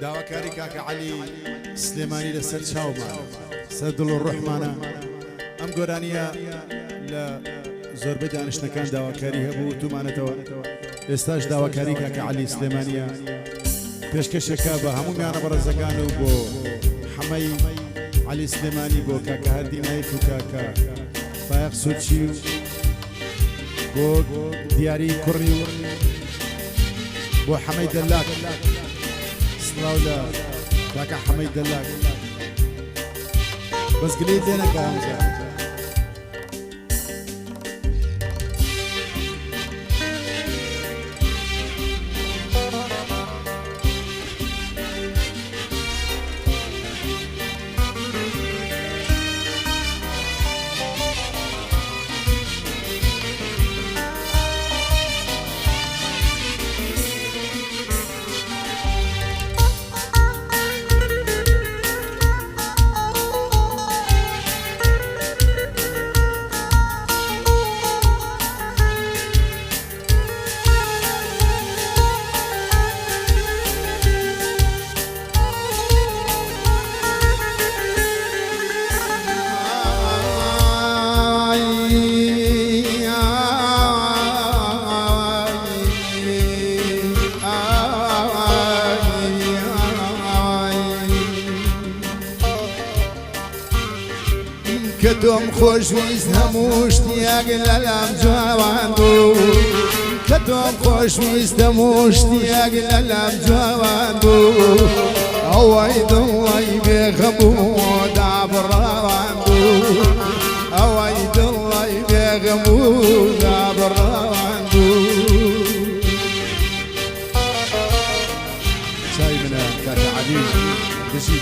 داواکاری کاکە عەلی سلێمانی لەسەر چاومان سەر دڵ و ڕوحمانە. ئەم گۆرانیە لە زۆربەی دانیشتەکان داواکاری هەبوو تومانەتەوە. ئێستاش داواکاری کاکە عەلی سلێمانیە پێشکەشەکە بە هەموو میانە بەڕێزەکان و بۆ حەمەی عەلی سلێمانی، بۆ کاکە هەردی نایف و کاکە فایق سوچی و بۆ دیاری کوڕی و بۆ حەمەی دەلاک. سڵاو لە کاکە حەمەی دەلاک بەزگلەی دێنەکە هەمجار. کەتۆم خۆشویست هەموو شتێک لەلام جوان بوو، کەتۆم خۆشویست هەموو شتێک لەلام جوان بوو، ئەوەی دڵی بێغەم بوو دابڕاوان بوو، ئەوەی دڵی بێغەم بوو دابڕاوان بوو. چای منە کاکە عەلی دژی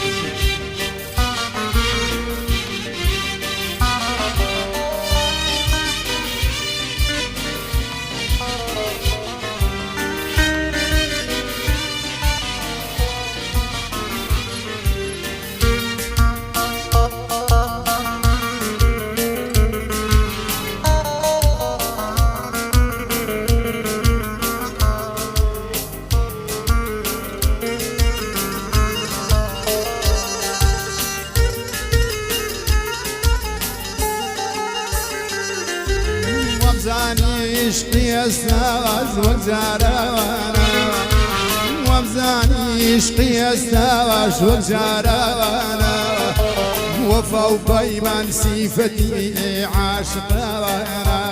وابزاني عشقي استاز وجارانا، وابزاني عشقي استاز وجارانا، وفا وبيمان صفتي عاشقانا،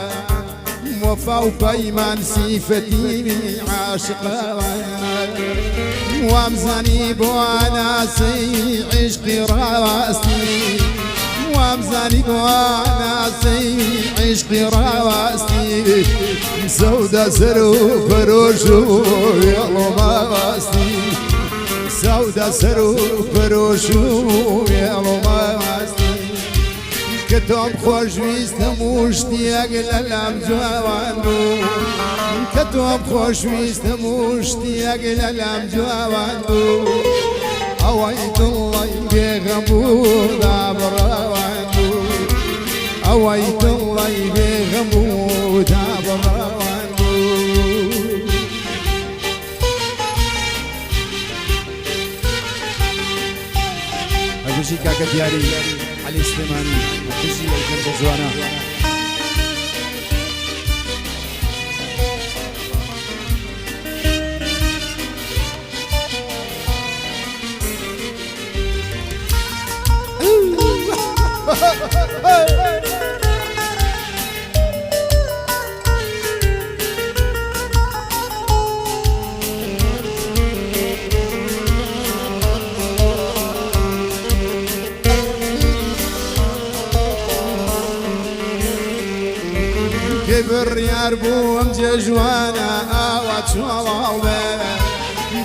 وفا وبيمان صفتي عاشقانا، وابزاني بواناسي عشقي راسي، وامزاني بواناسي عشقي راسي، سودا سرو فروشو يالو ماستي، سودا سرو فروشو يالو ماستي. كتوم خوشويست هەموو شتێک لەلام جوان بوو، كتوم خوشويست هەموو شتێک لەلام جوان بوو، ئەوەی دڵی بێغەم بوو دابڕاوان بوو، ئەوەی دڵی بێغەم بوو دابڕاوان بوو. هەژی کاکە دیاری عەلی سلێمانی هەژی ئەوکەن بە جوانە. كبر ياربو امجي جوانا اوات شوالبه،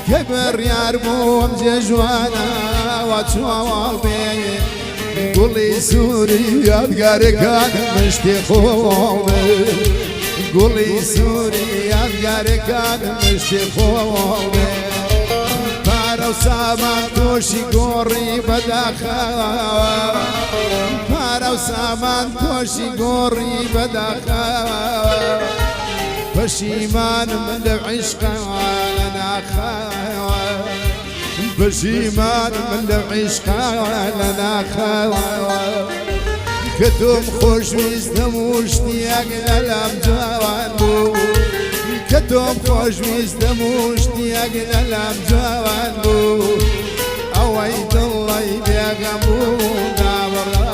كبر ياربو امجي جوانا اوات شوالبه، قولي سوري يادقاركان مشتي خوالبه، قولي سوري يادقاركان مشتي خوالبه، پارو سامان توشي قوري بداخل، پارو سامان توشي قوري بداخل، پشیمانم لە عشقە لە ناخەوە بجيمان من لو عشقا لنا خوا كتم خوش ويزدم واشتياق للام جوان بو كتم خوش ويزدم واشتياق للام جوان بو اويد الله يبيغ ابو دابر